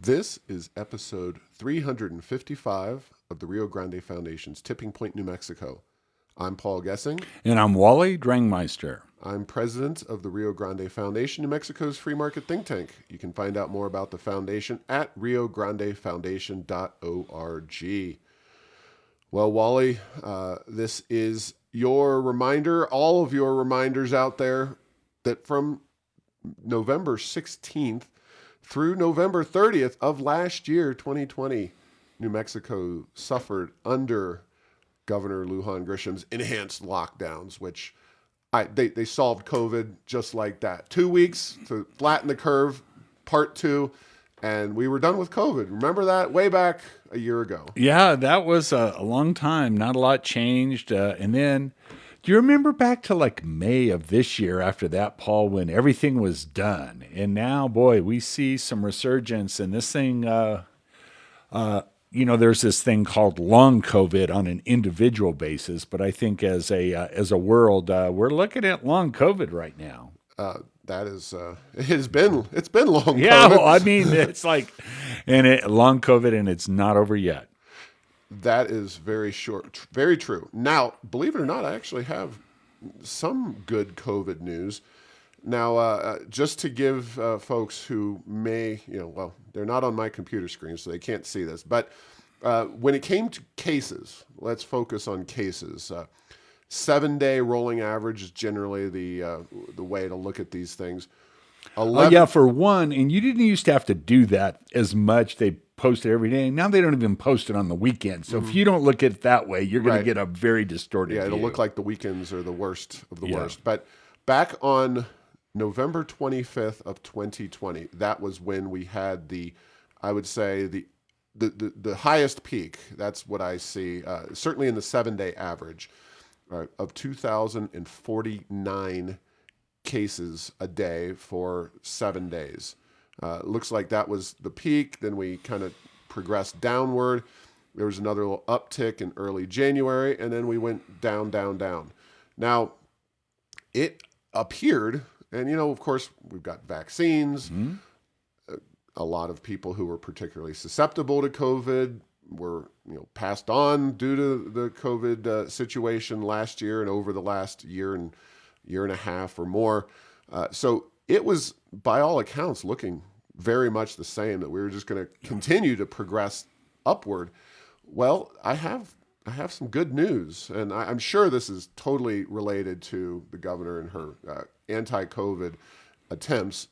This is episode 355 of the Rio Grande Foundation's Tipping Point, New Mexico. I'm Paul Gessing. And I'm Wally Drangmeister. I'm president of the Rio Grande Foundation, New Mexico's free market think tank. You can find out more about the foundation at riograndefoundation.org. Well, Wally, this is your reminder, all of your reminders out there, that from November 16th through November 30th of last year, 2020, New Mexico suffered under Governor Lujan Grisham's enhanced lockdowns, which they solved COVID just like that. 2 weeks to flatten the curve, part two, and we were done with COVID. Remember that? Way back a year ago. Yeah, that was a long time. Not a lot changed. And then, do you remember back to like May of this year after that, Paul, when everything was done? And now, boy, we see some resurgence. And this thing, there's this thing called long COVID on an individual basis. But I think as a world, we're looking at long COVID right now. That is, it's been long. Yeah, COVID. well, I mean, it's like, long COVID, and it's not over yet. That is very short, very true. Now, believe it or not, I actually have some good COVID news. Now, just to give folks who may, they're not on my computer screen, so they can't see this. But when it came to cases, let's focus on cases. 7-day rolling average is generally the way to look at these things. 11... for one, and you didn't used to have to do that as much. They post it every day. Now they don't even post it on the weekend. So if you don't look at it that way, you're going to get a very distorted view. It'll look like the weekends are the worst of the worst. But back on November 25th of 2020, that was when we had the highest peak. That's what I see, certainly in the 7-day average, of 2,049 cases a day for 7 days. Looks like that was the peak. Then we kind of progressed downward. There was another little uptick in early January, and then we went down, down, down. Now, it appeared, and of course, we've got vaccines. Mm-hmm. A lot of people who were particularly susceptible to COVID were passed on due to the COVID situation last year and over the last year and a half or more. So it was, by all accounts, looking very much the same, that we were just going to continue to progress upward. Well, I have some good news, and I'm sure this is totally related to the governor and her anti-COVID attempts.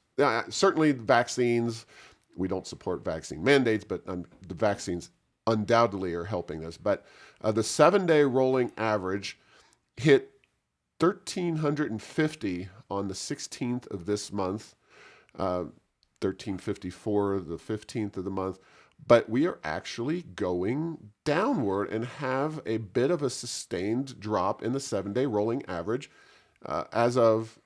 Certainly vaccines, we don't support vaccine mandates, but the vaccines undoubtedly are helping us. But the 7-day rolling average hit 1,350 on the 16th of this month, 1,354 the 15th of the month. But we are actually going downward and have a bit of a sustained drop in the 7-day rolling average as of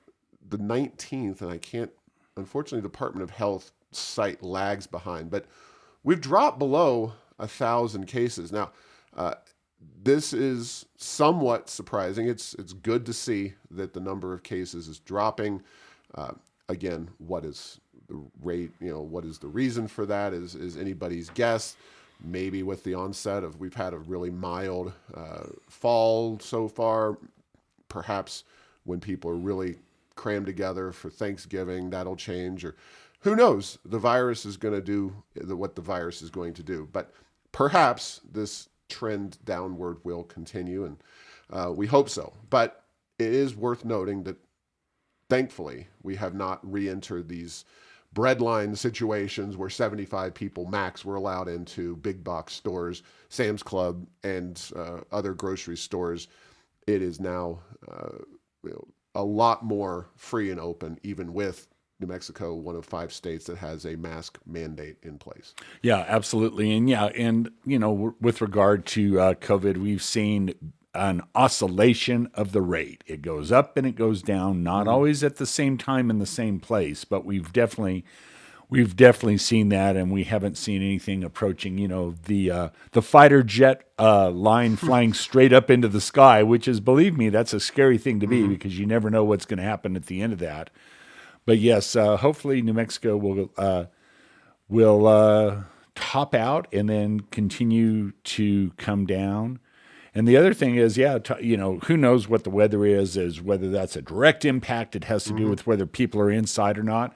the 19th. And I can't, unfortunately, the Department of Health site lags behind, but we've dropped below 1,000 cases. Now, this is somewhat surprising. It's good to see that the number of cases is dropping. Again, what is the rate? What is the reason for that? Is anybody's guess. Maybe with the onset of, we've had a really mild fall so far. Perhaps when people are really crammed together for Thanksgiving, that'll change. Or who knows? The virus is going to do what the virus is going to do. But perhaps this trend downward will continue, and we hope so. But it is worth noting that, thankfully, we have not re-entered these breadline situations where 75 people max were allowed into big box stores, Sam's Club, and other grocery stores. It is now a lot more free and open, even with New Mexico, one of 5 states that has a mask mandate in place. Yeah, absolutely. And with regard to COVID, we've seen an oscillation of the rate. It goes up and it goes down, not always at the same time in the same place, but we've definitely seen that, and we haven't seen anything approaching, the fighter jet line flying straight up into the sky, which is, believe me, that's a scary thing to be, because you never know what's going to happen at the end of that. But yes, hopefully New Mexico will top out and then continue to come down. And the other thing is, who knows what the weather is whether that's a direct impact. It has to do with whether people are inside or not.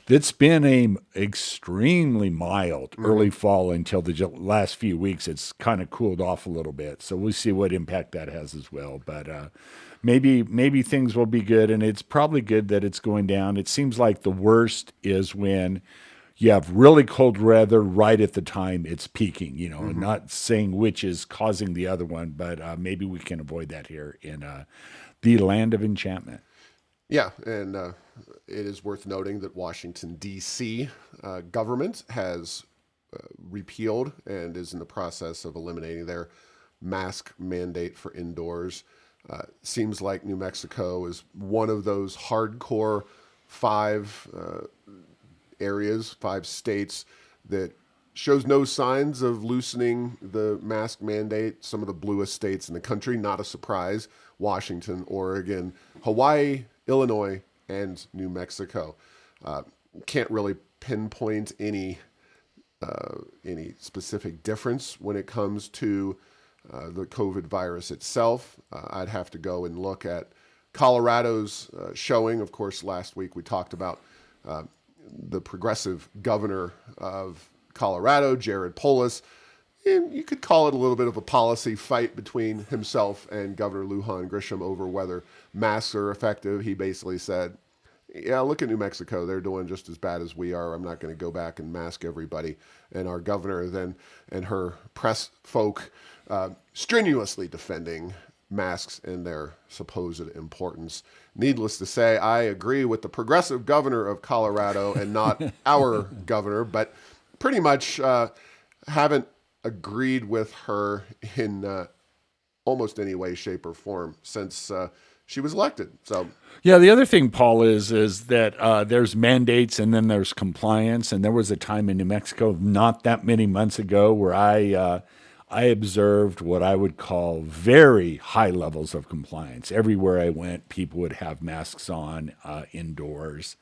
It's been a extremely mild early fall until the last few weeks. It's kind of cooled off a little bit, so we'll see what impact that has as well. But maybe things will be good, and it's probably good that it's going down. It seems like the worst is when you have really cold weather right at the time it's peaking. And not saying which is causing the other one, but maybe we can avoid that here in the land of enchantment. Yeah, and it is worth noting that Washington, D.C. Government has repealed and is in the process of eliminating their mask mandate for indoors. Seems like New Mexico is one of those hardcore five areas, 5 states that shows no signs of loosening the mask mandate. Some of the bluest states in the country, not a surprise: Washington, Oregon, Hawaii, Illinois, and New Mexico. Can't really pinpoint any specific difference when it comes to the COVID virus itself. I'd have to go and look at Colorado's showing. Of course, last week we talked about the progressive governor of Colorado, Jared Polis. And you could call it a little bit of a policy fight between himself and Governor Lujan Grisham over whether masks are effective. He basically said, yeah, look at New Mexico. They're doing just as bad as we are. I'm not going to go back and mask everybody. And our governor then and her press folk strenuously defending masks and their supposed importance. Needless to say, I agree with the progressive governor of Colorado and not our governor, but pretty much haven't agreed with her in almost any way, shape, or form since she was elected. So, yeah, the other thing, Paul, is that there's mandates and then there's compliance. And there was a time in New Mexico, not that many months ago, where I observed what I would call very high levels of compliance. Everywhere I went, people would have masks on indoors.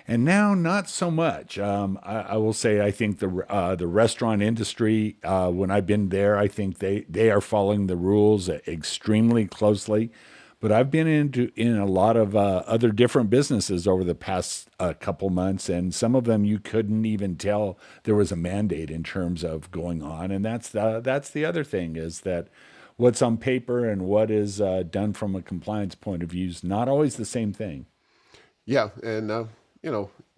And now, not so much. I will say, I think the restaurant industry, when I've been there, I think they are following the rules extremely closely. But I've been in a lot of other different businesses over the past couple months, and some of them you couldn't even tell there was a mandate in terms of going on. And that's the other thing, is that what's on paper and what is done from a compliance point of view is not always the same thing. yeah, and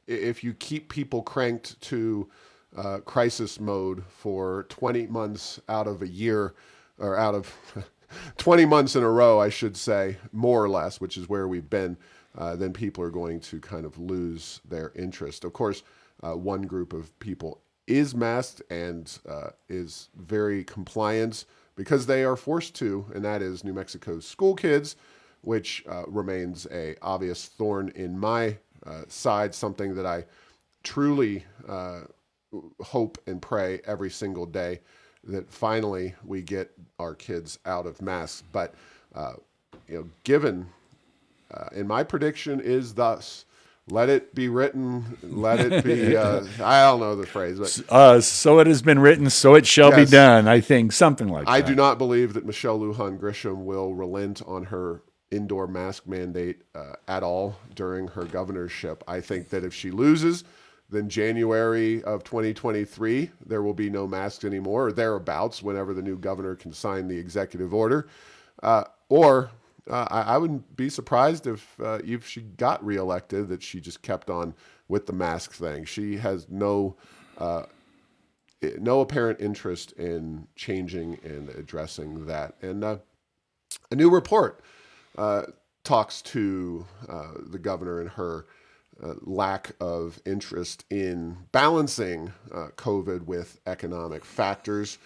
if you keep people cranked to crisis mode for 20 months out of a year, or out of 20 months in a row, I should say, more or less, which is where we've been, then people are going to kind of lose their interest. Of course, one group of people is masked and is very compliant because they are forced to, and that is New Mexico's school kids, which remains a obvious thorn in my side, something that I truly hope and pray every single day that finally we get our kids out of masks. But, given, and my prediction is thus, let it be written, let it be, I don't know the phrase, but So it has been written, so it shall be Yes. done. I think something like that. I do not believe that Michelle Lujan Grisham will relent on her indoor mask mandate at all during her governorship. I think that if she loses, then January of 2023, there will be no masks anymore, or thereabouts, whenever the new governor can sign the executive order. I wouldn't be surprised if she got reelected, that she just kept on with the mask thing. She has no apparent interest in changing and addressing that. And a new report talks to the governor and her lack of interest in balancing COVID with economic factors.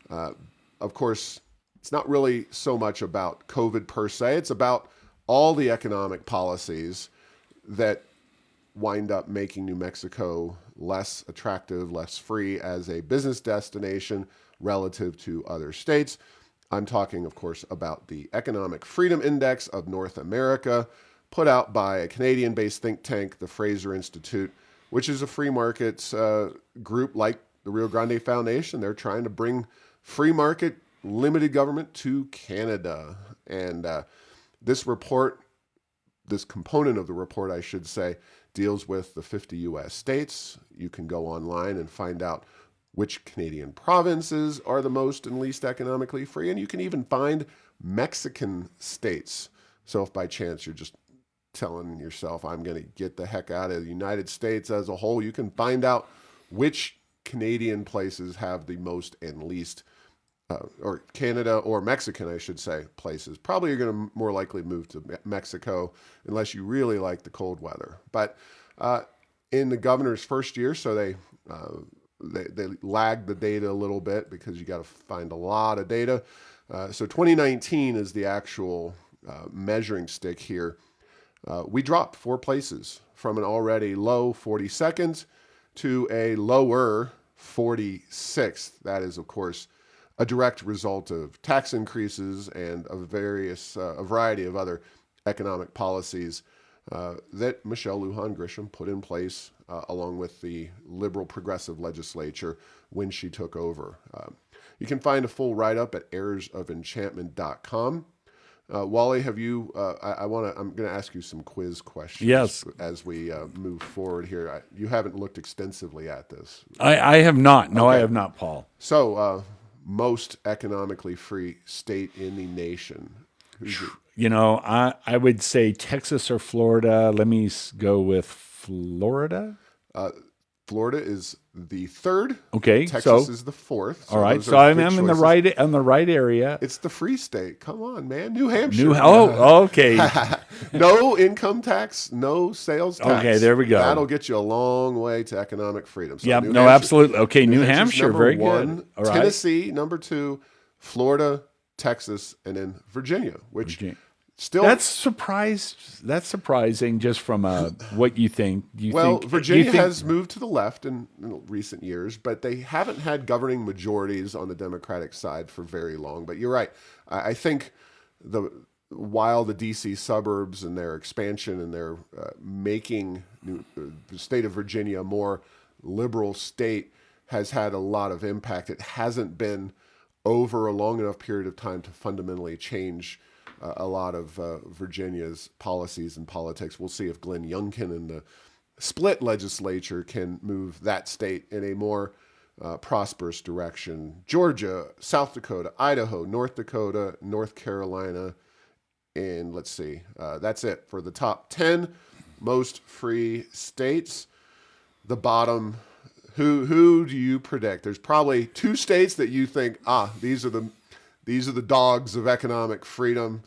Of course, it's not really so much about COVID per se. It's about all the economic policies that wind up making New Mexico less attractive, less free as a business destination relative to other states. I'm talking, of course, about the Economic Freedom Index of North America, put out by a Canadian-based think tank, the Fraser Institute. which is a free markets group like the Rio Grande Foundation. They're trying to bring free market, limited government to Canada. And this report, this component of the report, I should say, deals with the 50 U.S. states. You can go online and find out which Canadian provinces are the most and least economically free. And you can even find Mexican states. So if by chance you're just telling yourself, I'm going to get the heck out of the United States as a whole, you can find out which Canadian places have the most and least, or Canada or Mexican, I should say, places. Probably you're going to more likely move to Mexico unless you really like the cold weather. But in the governor's first year, so they lagged the data a little bit because you got to find a lot of data. So 2019 is the actual measuring stick here. We dropped 4 places from an already low 42nd to a lower 46th. That is, of course, a direct result of tax increases and of a variety of other economic policies that Michelle Lujan Grisham put in place along with the liberal progressive legislature when she took over. You can find a full write-up at heirsoфenchantment.com. Wally, have you? I'm going to ask you some quiz questions. Yes. As we move forward here. You haven't looked extensively at this. I have not. No, Okay. I have not, Paul. So, most economically free state in the nation. You know, I would say Texas or Florida. Let me go with Florida. Florida is the 3rd. Okay, Texas is the 4th. All right, those so are I'm good in the choices. right area. It's the free state. Come on, man. New Hampshire. Okay. No income tax, no sales tax. Okay, there we go. That'll get you a long way to economic freedom. So Yeah, New no, Hampshire- absolutely. Okay, New Hampshire's Hampshire, number very 1, good. All right. Tennessee, number 2, Florida, Texas, and then Virginia, which still That's surprising just from what you think. Virginia has moved to the left in recent years, but they haven't had governing majorities on the Democratic side for very long. But you're right. I think while the D.C. suburbs and their expansion and their making the state of Virginia a more liberal state has had a lot of impact, it hasn't been over a long enough period of time to fundamentally change a lot of Virginia's policies and politics. We'll see if Glenn Youngkin and the split legislature can move that state in a more prosperous direction. Georgia, South Dakota, Idaho, North Dakota, North Carolina, and let's see, that's it for the top 10 most free states. The bottom, who do you predict? There's probably 2 states that you think, these are the dogs of economic freedom.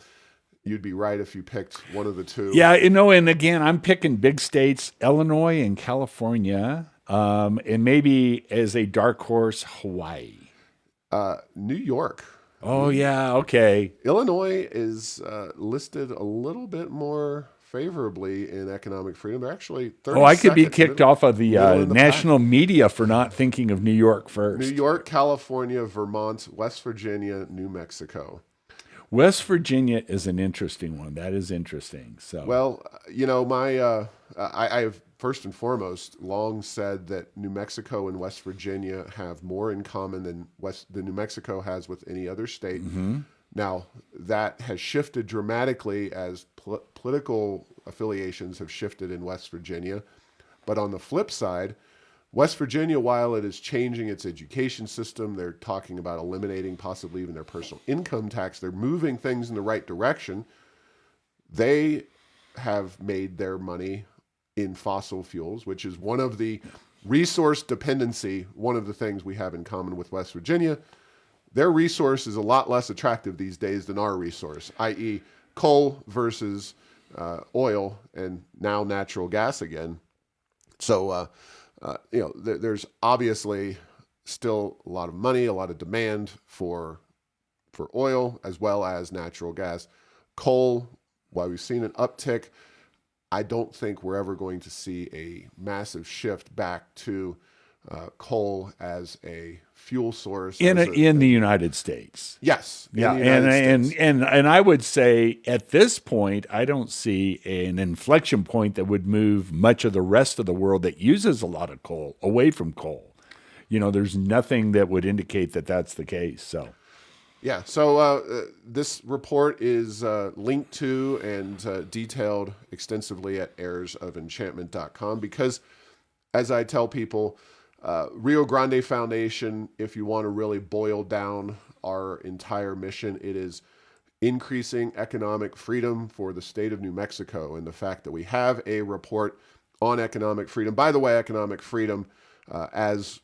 You'd be right if you picked one of the 2. Yeah, and again, I'm picking big states, Illinois and California, and maybe as a dark horse, Hawaii. New York. Oh, yeah, okay. Illinois is listed a little bit more favorably in economic freedom. They're actually 32nd. I could be kicked off of the middle in the national media for not thinking of New York first. New York, California, Vermont, West Virginia, New Mexico. West Virginia is an interesting one. That is interesting. So, well, I have first and foremost long said that New Mexico and West Virginia have more in common than New Mexico has with any other state. Mm-hmm. Now, that has shifted dramatically as political affiliations have shifted in West Virginia. But on the flip side, West Virginia, while it is changing its education system, they're talking about eliminating possibly even their personal income tax. They're moving things in the right direction. They have made their money in fossil fuels, which is one of the resource dependency, one of the things we have in common with West Virginia. Their resource is a lot less attractive these days than our resource, i.e. coal versus oil and now natural gas again. So, there's obviously still a lot of money, a lot of demand for oil as well as natural gas. Coal, while we've seen an uptick, I don't think we're ever going to see a massive shift back to coal as a fuel source. In the United States. Yes, Yeah, in the United States. and I would say at this point, I don't see an inflection point that would move much of the rest of the world that uses a lot of coal away from coal. There's nothing that would indicate that that's the case. So, Yeah, so this report is linked to and detailed extensively at heirsoфenchantment.com because, as I tell people, Rio Grande Foundation, if you want to really boil down our entire mission, it is increasing economic freedom for the state of New Mexico. And the fact that we have a report on economic freedom, by the way, economic freedom, as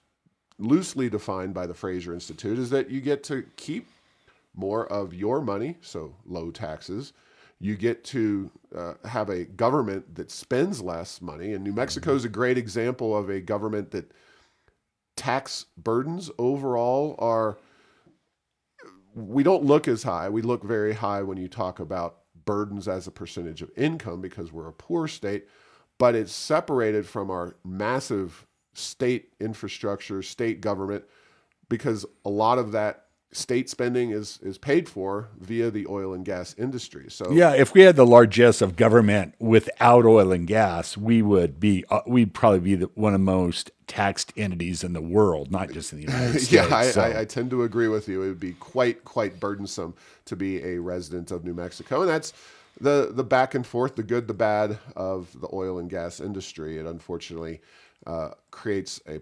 loosely defined by the Fraser Institute, is that you get to keep more of your money, so low taxes. You get to have a government that spends less money. And New Mexico is a great example of a government that tax burdens overall we don't look as high. We look very high when you talk about burdens as a percentage of income because we're a poor state, but it's separated from our massive state infrastructure, state government, because a lot of that state spending is paid for via the oil and gas industry. So yeah, if we had the largesse of government without oil and gas, we'd probably be one of the most taxed entities in the world, not just in the United States. Yeah, I tend to agree with you. It would be quite burdensome to be a resident of New Mexico, and that's the back and forth, the good, the bad of the oil and gas industry. It unfortunately creates a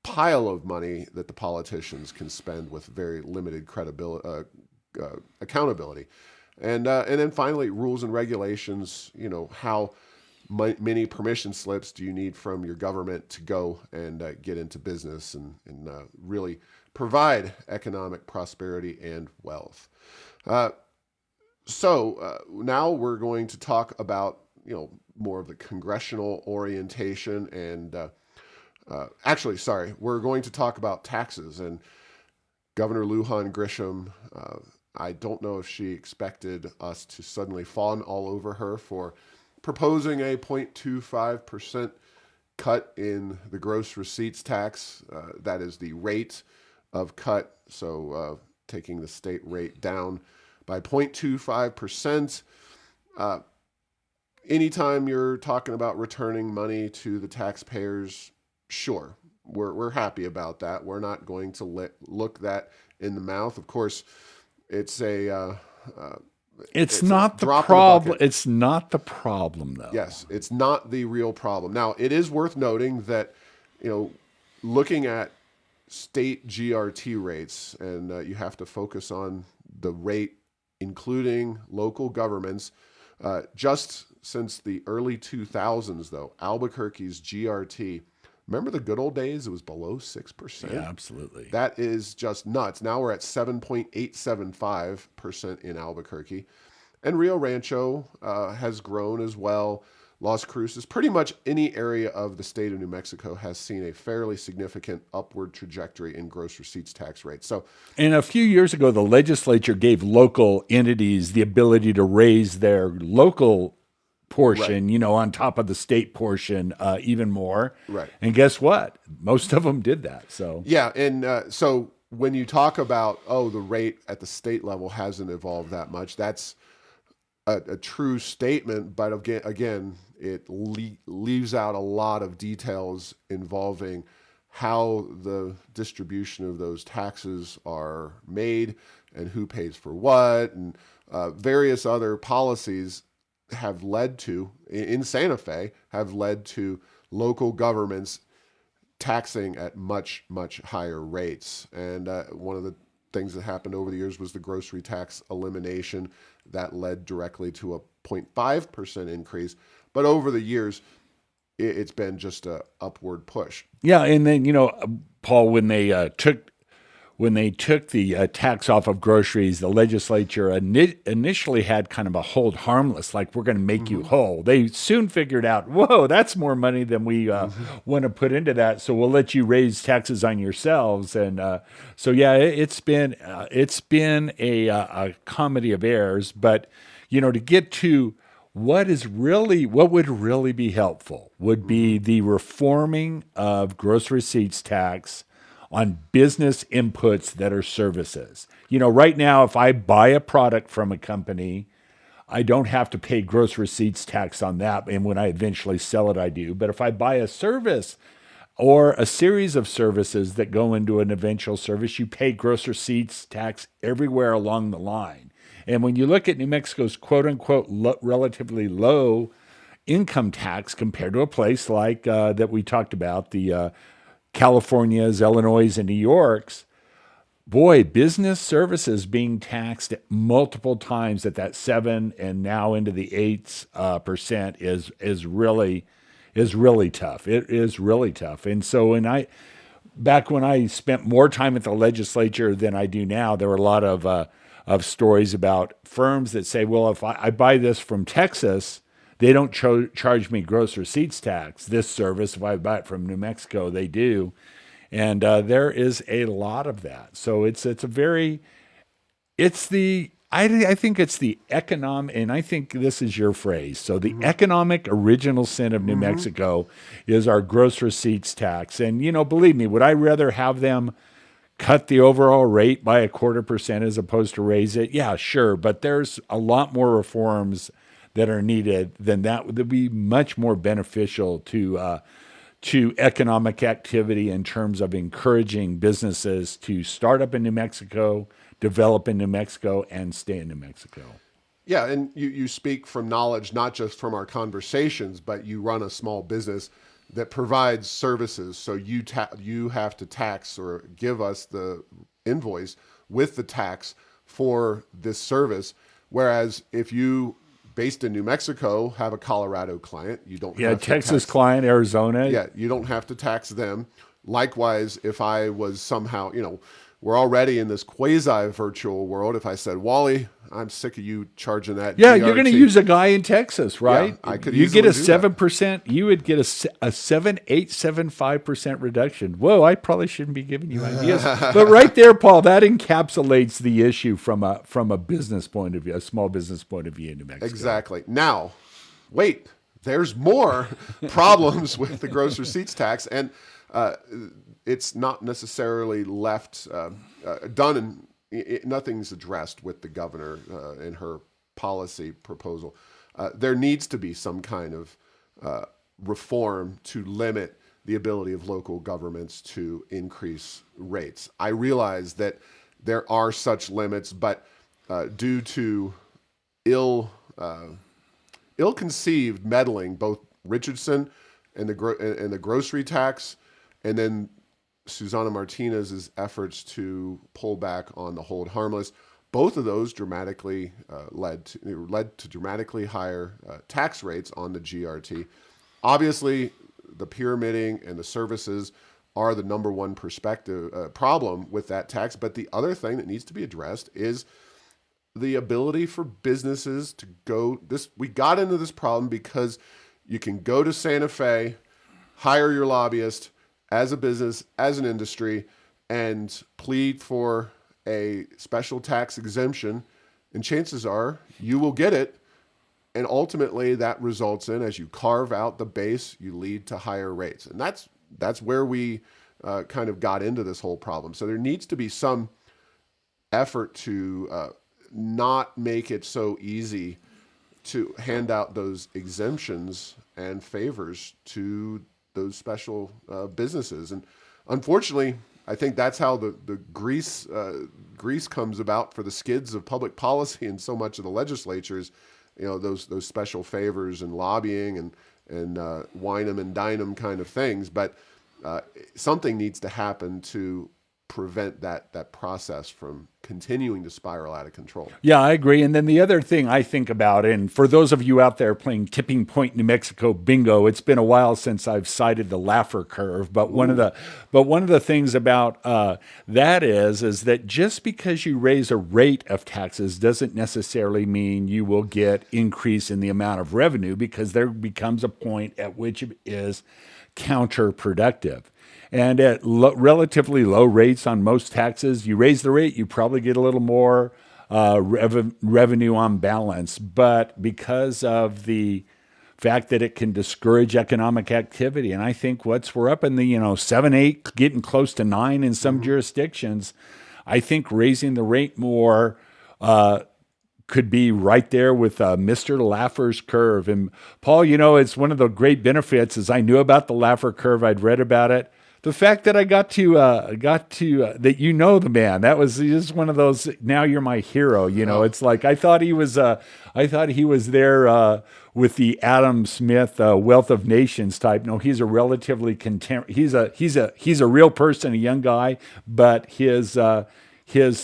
pile of money that the politicians can spend with very limited credibility, accountability, and then finally rules and regulations. How many permission slips do you need from your government to go and get into business and really provide economic prosperity and wealth? So now we're going to talk about more of the congressional orientation and. We're going to talk about taxes. And Governor Lujan Grisham, I don't know if she expected us to suddenly fawn all over her for proposing a 0.25% cut in the gross receipts tax. That is the rate of cut. So taking the state rate down by 0.25%. Anytime you're talking about returning money to the taxpayers, sure, we're happy about that. We're not going to look that in the mouth. Of course, it's it's not the problem. It's not the problem, though. Yes, it's not the real problem. Now, it is worth noting that looking at state GRT rates, and you have to focus on the rate, including local governments. Just since the early 2000s, though, Albuquerque's GRT. Remember the good old days? It was below 6%. Yeah, absolutely. That is just nuts. Now we're at 7.875% in Albuquerque. And Rio Rancho has grown as well. Las Cruces, pretty much any area of the state of New Mexico has seen a fairly significant upward trajectory in gross receipts tax rates. So, and a few years ago, the legislature gave local entities the ability to raise their local portion, right, on top of the state portion, even more. Right. And guess what? Most of them did that. So yeah, and so when you talk about the rate at the state level hasn't evolved that much, that's a true statement. But again, it leaves out a lot of details involving how the distribution of those taxes are made and who pays for what, and various other policies have led to, in Santa Fe, have led to local governments taxing at much higher rates. And one of the things that happened over the years was the grocery tax elimination that led directly to a 0.5% increase. But over the years, it's been just a upward push. Yeah, and then Paul, when they took the tax off of groceries, the legislature initially had kind of a hold harmless, like we're going to make you whole. They soon figured out, whoa, that's more money than we want to put into that, so we'll let you raise taxes on yourselves. And so yeah, it's been a comedy of errors. But to get to what would really be helpful would be the reforming of gross receipts tax on business inputs that are services. Right now, if I buy a product from a company, I don't have to pay gross receipts tax on that. And when I eventually sell it, I do. But if I buy a service or a series of services that go into an eventual service, you pay gross receipts tax everywhere along the line. And when you look at New Mexico's quote unquote relatively low income tax compared to a place like that we talked about, the California's, Illinois, and New York's, boy, business services being taxed multiple times at that 7 and now into the 8% is really tough. It is really tough. And so back when I spent more time at the legislature than I do now, there were a lot of stories about firms that say, well, if I buy this from Texas, they don't charge me gross receipts tax. This service, if I buy it from New Mexico, they do. And there is a lot of that. So I think it's the economic, and I think this is your phrase. So the economic original sin of New Mexico is our gross receipts tax. And, believe me, would I rather have them cut the overall rate by 1/4% as opposed to raise it? Yeah, sure. But there's a lot more reforms that are needed than that would be much more beneficial to economic activity in terms of encouraging businesses to start up in New Mexico, develop in New Mexico, and stay in New Mexico. Yeah, and you speak from knowledge, not just from our conversations, but you run a small business that provides services. So you have to tax or give us the invoice with the tax for this service. Whereas if you, based in New Mexico, have a Colorado client, you don't have to Texas tax, client, Arizona. yeah, you don't have to tax them. Likewise, if I was somehow, we're already in this quasi-virtual world. If I said, Wally, I'm sick of you charging that. Yeah, GRT. you're going to use a guy in Texas, right? Yeah, I could you get a easily do that. 7%. You would get a 7.875% reduction. Whoa, I probably shouldn't be giving you ideas, but right there, Paul, that encapsulates the issue from a business point of view, a small business point of view in New Mexico. Exactly. Now, wait, there's more problems with the gross receipts tax, and it's not necessarily left done, and nothing's addressed with the governor in her policy proposal. There needs to be some kind of reform to limit the ability of local governments to increase rates. I realize that there are such limits, but due to ill-conceived meddling, both Richardson and the grocery tax, and then Susana Martinez's efforts to pull back on the hold harmless, both of those dramatically led to dramatically higher tax rates on the GRT. Obviously, the pyramiding and the services are the number one problem with that tax. But the other thing that needs to be addressed is the ability for businesses to go. We got into this problem because you can go to Santa Fe, hire your lobbyist as a business, as an industry, and plead for a special tax exemption, and chances are you will get it. And ultimately, that results in, as you carve out the base, you lead to higher rates. And that's where we kind of got into this whole problem. So there needs to be some effort to not make it so easy to hand out those exemptions and favors to those special businesses. And unfortunately, I think that's how the grease comes about for the skids of public policy and so much of the legislatures. Those special favors and lobbying and wine 'em and dine 'em kind of things. But something needs to happen to prevent that process from continuing to spiral out of control. Yeah, I agree. And then the other thing I think about, and for those of you out there playing Tipping Point New Mexico bingo, it's been a while since I've cited the Laffer curve. But one of the things about that is that just because you raise a rate of taxes doesn't necessarily mean you will get increase in the amount of revenue, because there becomes a point at which it is counterproductive. And at relatively low rates on most taxes, you raise the rate, you probably get a little more revenue on balance, but because of the fact that it can discourage economic activity. And I think we're up in the 7, 8, getting close to 9 in some jurisdictions. I think raising the rate more could be right there with Mr. Laffer's curve. And Paul, it's one of the great benefits is I knew about the Laffer curve. I'd read about it. The fact that I got to that the man, that was just one of those. Now you're my hero. It's like I thought he was there with the Adam Smith Wealth of Nations type. No, he's a relatively he's a real person, a young guy, but his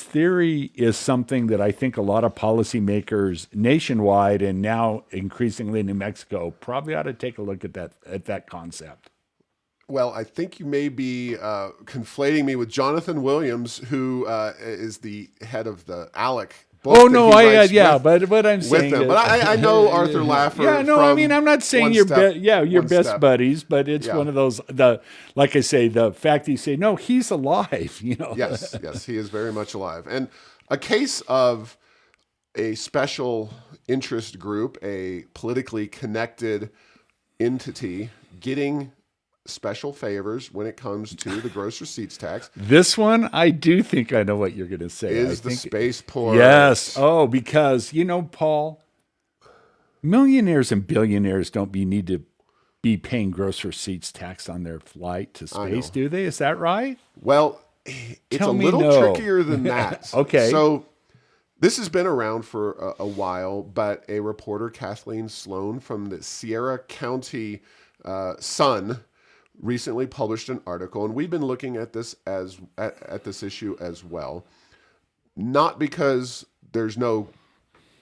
theory is something that I think a lot of policymakers nationwide and now increasingly in New Mexico probably ought to take a look at that concept. Well, I think you may be conflating me with Jonathan Williams, who is the head of the ALEC book. Oh no, but I'm saying with them. But I know Arthur Laffer. Yeah, no, I mean I'm not saying you're best step. buddies, but it's one of those. Like I say, the fact that you say no, he's alive. Yes, he is very much alive, and a case of a special interest group, a politically connected entity getting special favors when it comes to the gross receipts tax. This one, I do think I know what you're going to say. Is the Spaceport. Yes. Oh, because, Paul, millionaires and billionaires don't need to be paying gross receipts tax on their flight to space, do they? Is that right? Well, it's a little trickier than that. Okay. So this has been around for a while, but a reporter, Kathleen Sloan from the Sierra County Sun, recently published an article, and we've been looking at this at this issue as well. Not because there's no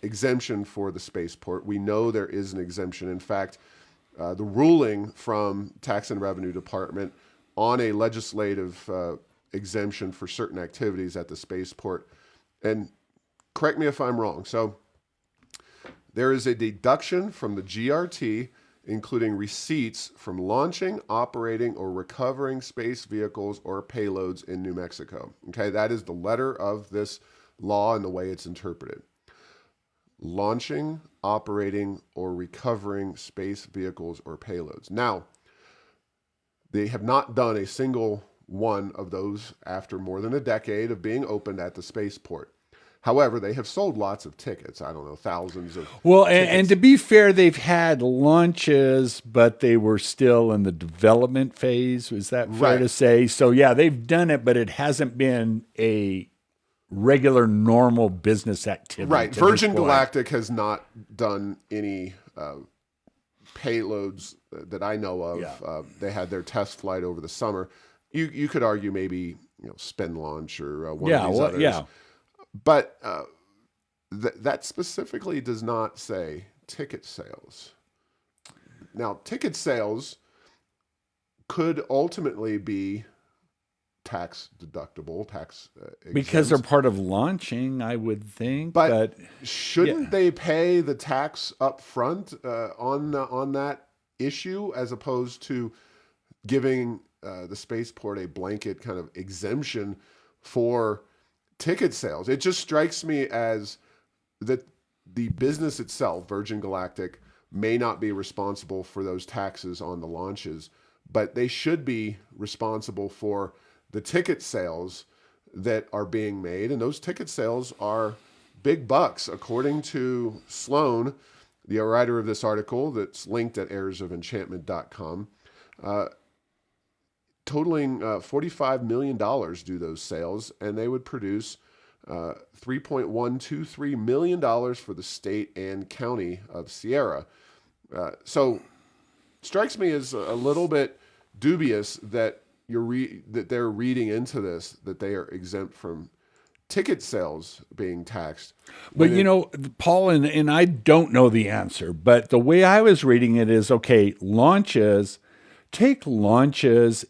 exemption for the spaceport. We know there is an exemption. In fact, the ruling from Tax and Revenue Department on a legislative exemption for certain activities at the spaceport, and correct me if I'm wrong. So there is a deduction from the GRT, including receipts from launching, operating, or recovering space vehicles or payloads in New Mexico. Okay, that is the letter of this law and the way it's interpreted. Launching, operating, or recovering space vehicles or payloads. Now, they have not done a single one of those after more than a decade of being opened at the spaceport. However, they have sold lots of tickets. I don't know, thousands of and to be fair, they've had launches, but they were still in the development phase. Was that fair to say? So, yeah, they've done it, but it hasn't been a regular, normal business activity. Right. Virgin Galactic has not done any payloads that I know of. Yeah. They had their test flight over the summer. You could argue maybe Spin Launch or one of these others. Yeah. But that specifically does not say ticket sales. Now, ticket sales could ultimately be tax deductible, tax exempt. Because they're part of launching, I would think. But shouldn't they pay the tax up front on that issue as opposed to giving the spaceport a blanket kind of exemption for ticket sales? It just strikes me as that the business itself, Virgin Galactic, may not be responsible for those taxes on the launches, but they should be responsible for the ticket sales that are being made. And those ticket sales are big bucks, according to Sloan, the writer of this article that's linked at heirsoфenchantment.com. Totaling $45 million do those sales, and they would produce $3.123 million for the state and county of Sierra. So strikes me as a little bit dubious that that they're reading into this, that they are exempt from ticket sales being taxed. But Paul, and I don't know the answer, but the way I was reading it is, okay, take launches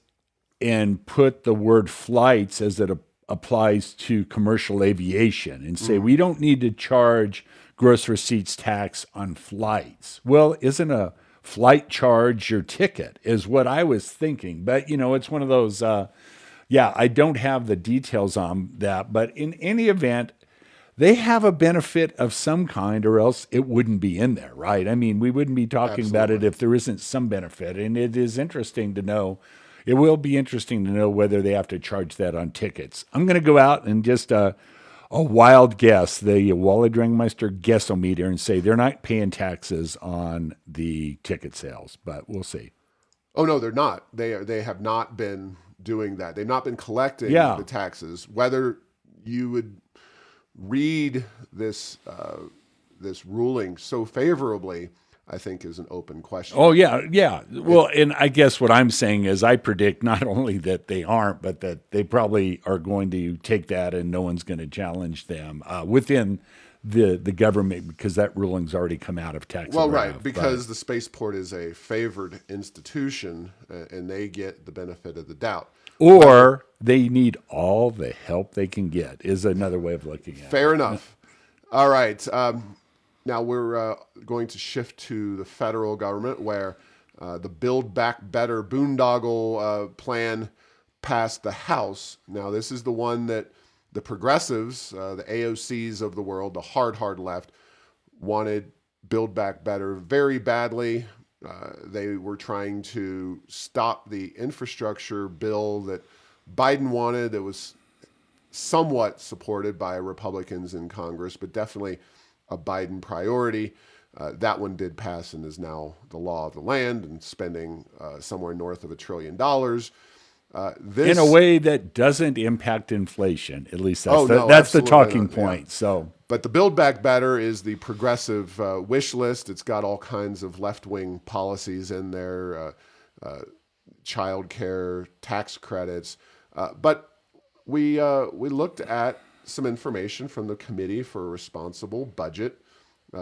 and put the word flights as it applies to commercial aviation and say, we don't need to charge gross receipts tax on flights. Well, isn't a flight charge your ticket is what I was thinking. But, it's one of those, I don't have the details on that. But in any event, they have a benefit of some kind, or else it wouldn't be in there, right? I mean, we wouldn't be talking about it Absolutely. if there isn't some benefit. And it is interesting to know. It will be interesting to know whether they have to charge that on tickets. I'm going to go out and just a wild guess, the Wallendrangmeister guessometer, and say they're not paying taxes on the ticket sales, but we'll see. Oh no, they're not. They have not been doing that. They've not been collecting Yeah. the taxes. Whether you would read this ruling so favorably, I think, is an open question. Oh yeah, yeah. Well, and I guess what I'm saying is I predict not only that they aren't, but that they probably are going to take that, and no one's going to challenge them within the government because that ruling's already come out of tax. Well, and right, Rev. because the spaceport is a favored institution, and they get the benefit of the doubt. Whether Or they need all the help they can get is another way of looking at Fair it. enough. All right. Now we're going to shift to the federal government, where the Build Back Better boondoggle plan passed the House. Now, this is the one that the progressives, the AOCs of the world, the hard left, wanted Build Back Better very badly. They were trying to stop the infrastructure bill that Biden wanted, that was somewhat supported by Republicans in Congress, but definitely a Biden priority. That one did pass and is now the law of the land, and spending somewhere north of $1 trillion. In a This, way that doesn't impact inflation. At least oh no, that's the absolutely talking not. Yeah. point. So But the Build Back Better is the progressive wish list. It's got all kinds of left wing policies in there, child care, tax credits. But we looked at some information from the Committee for a Responsible Budget,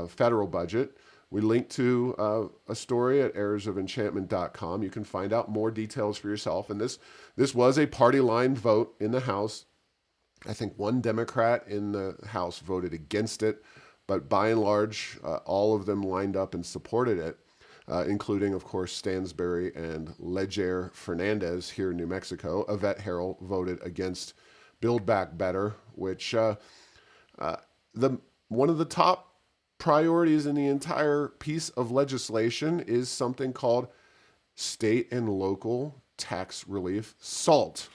federal budget. We linked to a story at errorsofenchantment.com. You can find out more details for yourself. And this was a party line vote in the House. I think one Democrat in the House voted against it, but by and large, all of them lined up and supported it, including, of course, Stansbury and Leger Fernandez here in New Mexico. Yvette Harrell voted against Build Back Better, which the one of the top priorities in the entire piece of legislation is something called state and local tax relief, SALT.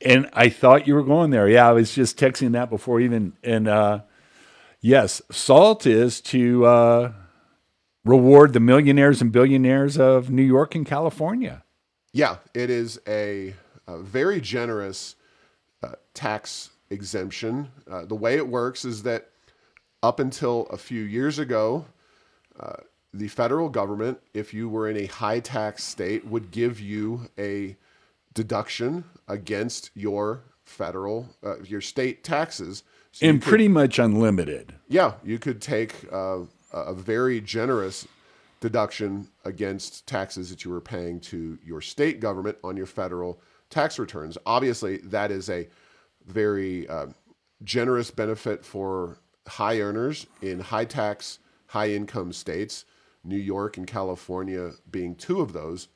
and I thought you were going there. Yeah, I was just texting that before even. And yes, SALT is to reward the millionaires and billionaires of New York and California. Yeah, it is a very generous tax exemption. The way it works is that up until a few years ago, the federal government, if you were in a high tax state, would give you a deduction against your your state taxes. So you And could, pretty much unlimited. yeah, you could take a very generous deduction against taxes that you were paying to your state government on your federal tax returns. Obviously, that is a very generous benefit for high earners in high tax, high income states, New York and California being two of those.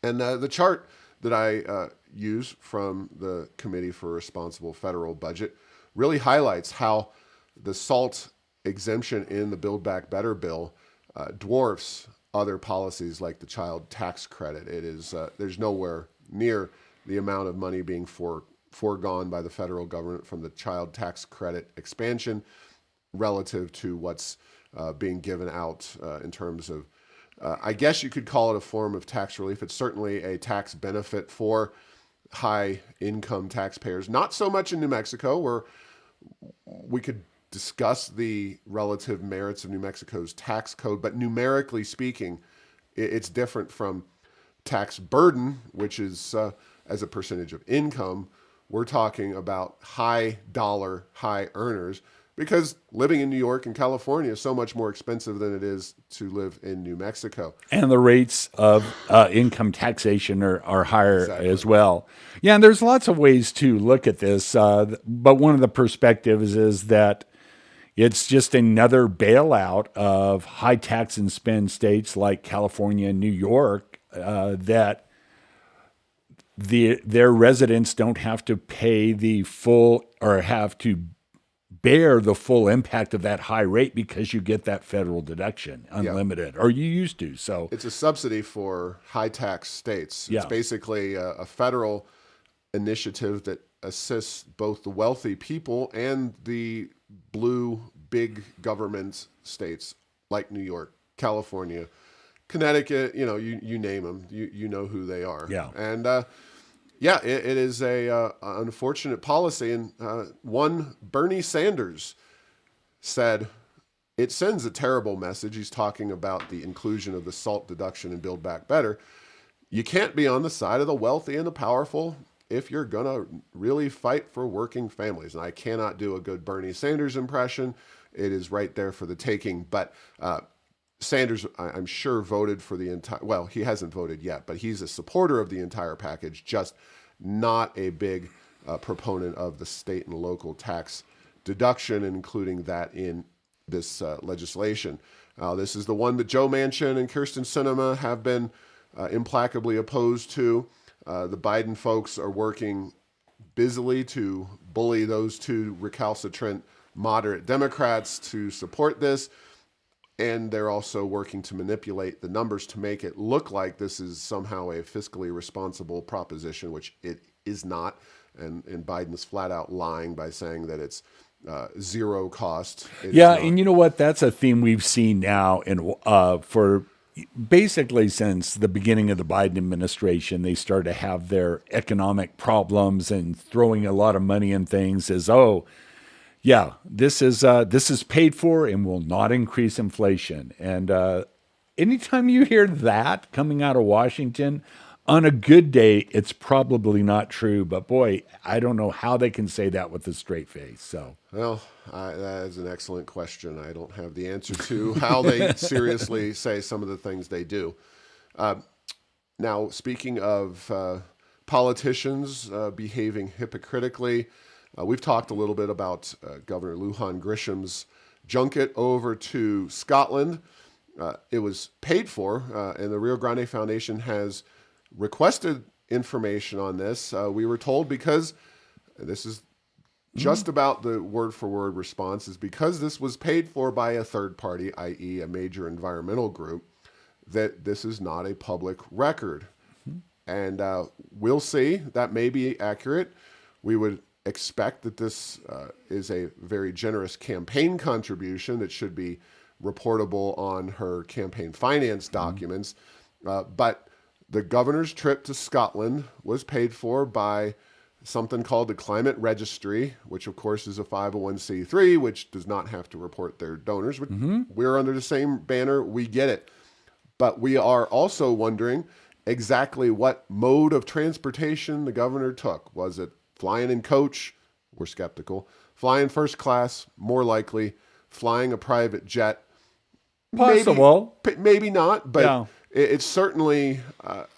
And the chart that I use from the Committee for a Responsible Federal Budget really highlights how the SALT exemption in the Build Back Better bill dwarfs other policies like the child tax credit. It is there's nowhere near the amount of money being foregone by the federal government from the child tax credit expansion relative to what's being given out in terms of, I guess you could call it a form of tax relief. It's certainly a tax benefit for high income taxpayers. Not so much in New Mexico, where we could discuss the relative merits of New Mexico's tax code, but numerically speaking, it's different from tax burden, which is as a percentage of income. We're talking about high dollar, high earners, because living in New York and California is so much more expensive than it is to live in New Mexico. And the rates of income taxation are higher Exactly. as well. Yeah, and there's lots of ways to look at this, but one of the perspectives is that it's just another bailout of high tax and spend states like California and New York that their residents don't have to pay the full or have to bear the full impact of that high rate because you get that federal deduction, unlimited, or you used to. So it's a subsidy for high tax states. It's Yeah. basically a federal initiative that assists both the wealthy people and the blue big government states like New York, California, Connecticut, you name them, you know who they are. Yeah. And it is a unfortunate policy. And one Bernie Sanders said it sends a terrible message. He's talking about the inclusion of the SALT deduction and Build Back Better. You can't be on the side of the wealthy and the powerful if you're going to really fight for working families. And I cannot do a good Bernie Sanders impression. It is right there for the taking. But Sanders, I'm sure, voted for the entire, well, he hasn't voted yet, but he's a supporter of the entire package, just not a big proponent of the state and local tax deduction, including that in this legislation. This is the one that Joe Manchin and Kirsten Sinema have been implacably opposed to. The Biden folks are working busily to bully those two recalcitrant moderate Democrats to support this. And they're also working to manipulate the numbers to make it look like this is somehow a fiscally responsible proposition, which it is not. And Biden's flat out lying by saying that it's zero cost. And you know what? That's a theme we've seen now for basically since the beginning of the Biden administration. They started to have their economic problems and throwing a lot of money in things as, this is paid for and will not increase inflation. And anytime you hear that coming out of Washington, on a good day, it's probably not true. But boy, I don't know how they can say that with a straight face. So, well, that is an excellent question. I don't have the answer to how they seriously say some of the things they do. Now, speaking of politicians behaving hypocritically, we've talked a little bit about Governor Lujan Grisham's junket over to Scotland. It was paid for, and the Rio Grande Foundation has requested information on this. We were told, because this is just about the word-for-word response, is because this was paid for by a third party, i.e. a major environmental group, that this is not a public record. And we'll see. That may be accurate. We would expect that this is a very generous campaign contribution that should be reportable on her campaign finance documents. But the governor's trip to Scotland was paid for by something called the Climate Registry, which of course is a 501c3, which does not have to report their donors. We're under the same banner. We get it. But we are also wondering exactly what mode of transportation the governor took. Was it flying in coach? We're skeptical. Flying first class? More likely. Flying a private jet? possible. Maybe not, but Yeah. it's certainly,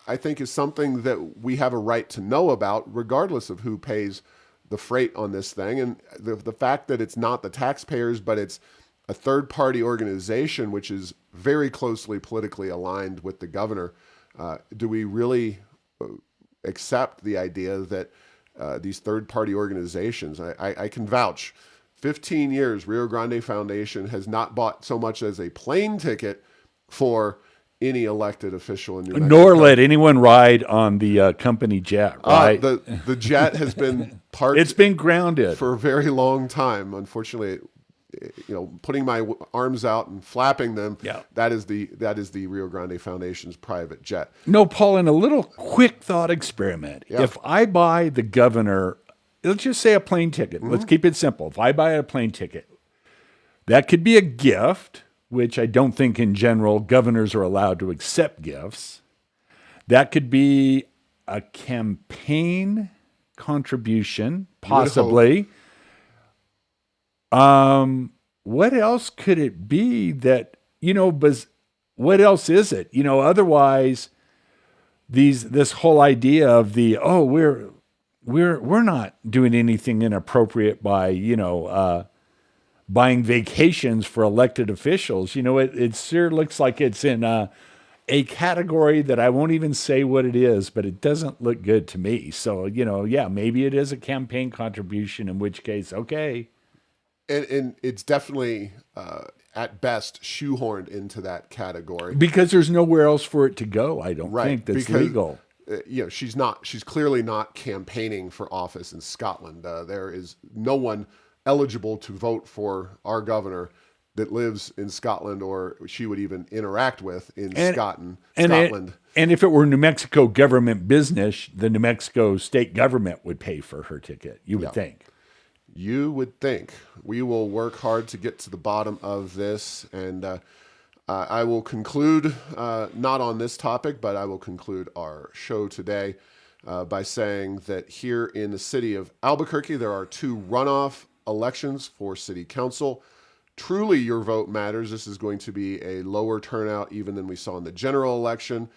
I think, is something that we have a right to know about, regardless of who pays the freight on this thing. And the fact that it's not the taxpayers, but it's a third-party organization, which is very closely politically aligned with the governor. Do we really accept the idea that these third-party organizations, I can vouch, 15 years, Rio Grande Foundation has not bought so much as a plane ticket for any elected official in New Mexico. Nor let anyone ride on the company jet, right? The jet has been parked. It's been grounded for a very long time. Unfortunately, putting my arms out and flapping them, Yeah. that is the Rio Grande Foundation's private jet. No, Paul, in a little quick thought experiment, Yeah. if I buy the governor, let's just say a plane ticket. Let's keep it simple. If I buy a plane ticket, that could be a gift, which I don't think in general governors are allowed to accept gifts. That could be a campaign contribution, possibly. What else could it be that, but what else is it? Otherwise this whole idea of we're not doing anything inappropriate by, buying vacations for elected officials. It sure looks like it's in a category that I won't even say what it is, but it doesn't look good to me. So, maybe it is a campaign contribution, in which case, okay. and it's definitely at best shoehorned into that category. Because there's nowhere else for it to go, I don't Right, think, that's because legal. she's clearly not campaigning for office in Scotland. There is no one eligible to vote for our governor that lives in Scotland or she would even interact with in And Scotland. and if it were New Mexico government business, the New Mexico state government would pay for her ticket, you would think. You would think. We will work hard to get to the bottom of this, and I will conclude, not on this topic, but I will conclude our show today by saying that here in the city of Albuquerque, there are 2 runoff elections for city council. Truly, your vote matters. This is going to be a lower turnout even than we saw in the general election.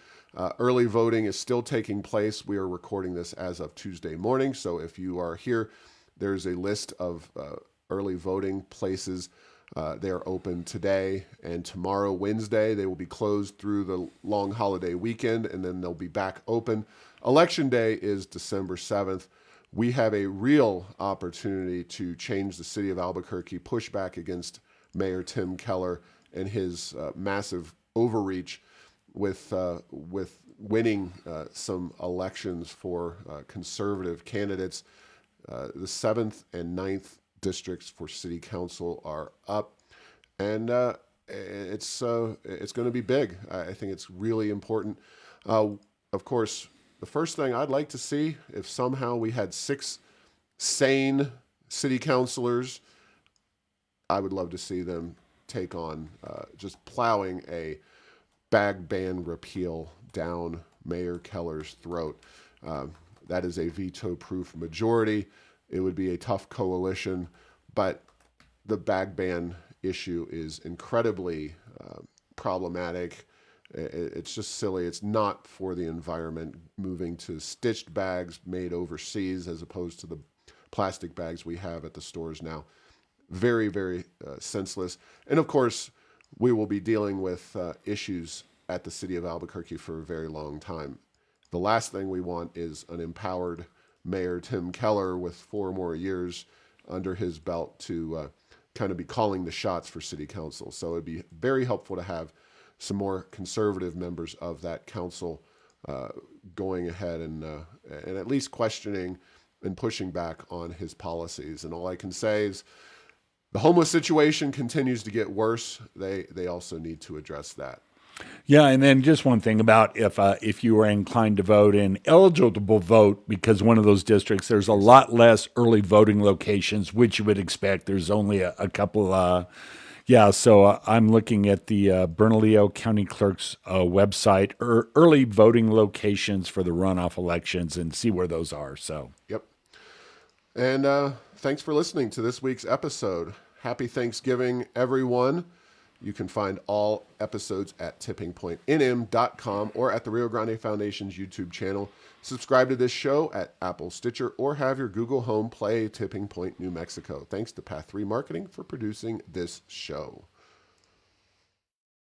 Early voting is still taking place. We are recording this as of Tuesday morning, so if you are here, there's a list of early voting places. They are open today and tomorrow, Wednesday. They will be closed through the long holiday weekend, and then they'll be back open. Election day is December 7th. We have a real opportunity to change the city of Albuquerque, push back against Mayor Tim Keller and his massive overreach with winning some elections for conservative candidates. The 7th and 9th districts for city council are up, and it's going to be big. I think it's really important. Of course, the first thing I'd like to see, if somehow we had 6 sane city councilors, I would love to see them take on just plowing a bag ban repeal down Mayor Keller's throat. That is a veto-proof majority. It would be a tough coalition, but the bag ban issue is incredibly problematic. It's just silly. It's not for the environment, moving to stitched bags made overseas as opposed to the plastic bags we have at the stores now. Very, very senseless. And of course, we will be dealing with issues at the city of Albuquerque for a very long time. The last thing we want is an empowered Mayor Tim Keller with 4 more years under his belt to kind of be calling the shots for city council. So it'd be very helpful to have some more conservative members of that council going ahead and at least questioning and pushing back on his policies. And all I can say is the homeless situation continues to get worse. They also need to address that. Yeah, and then just one thing about if you were inclined to vote and eligible to vote, because one of those districts, there's a lot less early voting locations, which you would expect. There's only a couple. So I'm looking at the Bernalillo County Clerk's website, early voting locations for the runoff elections, and see where those are. So, Yep. And thanks for listening to this week's episode. Happy Thanksgiving, everyone. You can find all episodes at tippingpointnm.com or at the Rio Grande Foundation's YouTube channel. Subscribe to this show at Apple, Stitcher, or have your Google Home play Tipping Point New Mexico. Thanks to Path 3 Marketing for producing this show.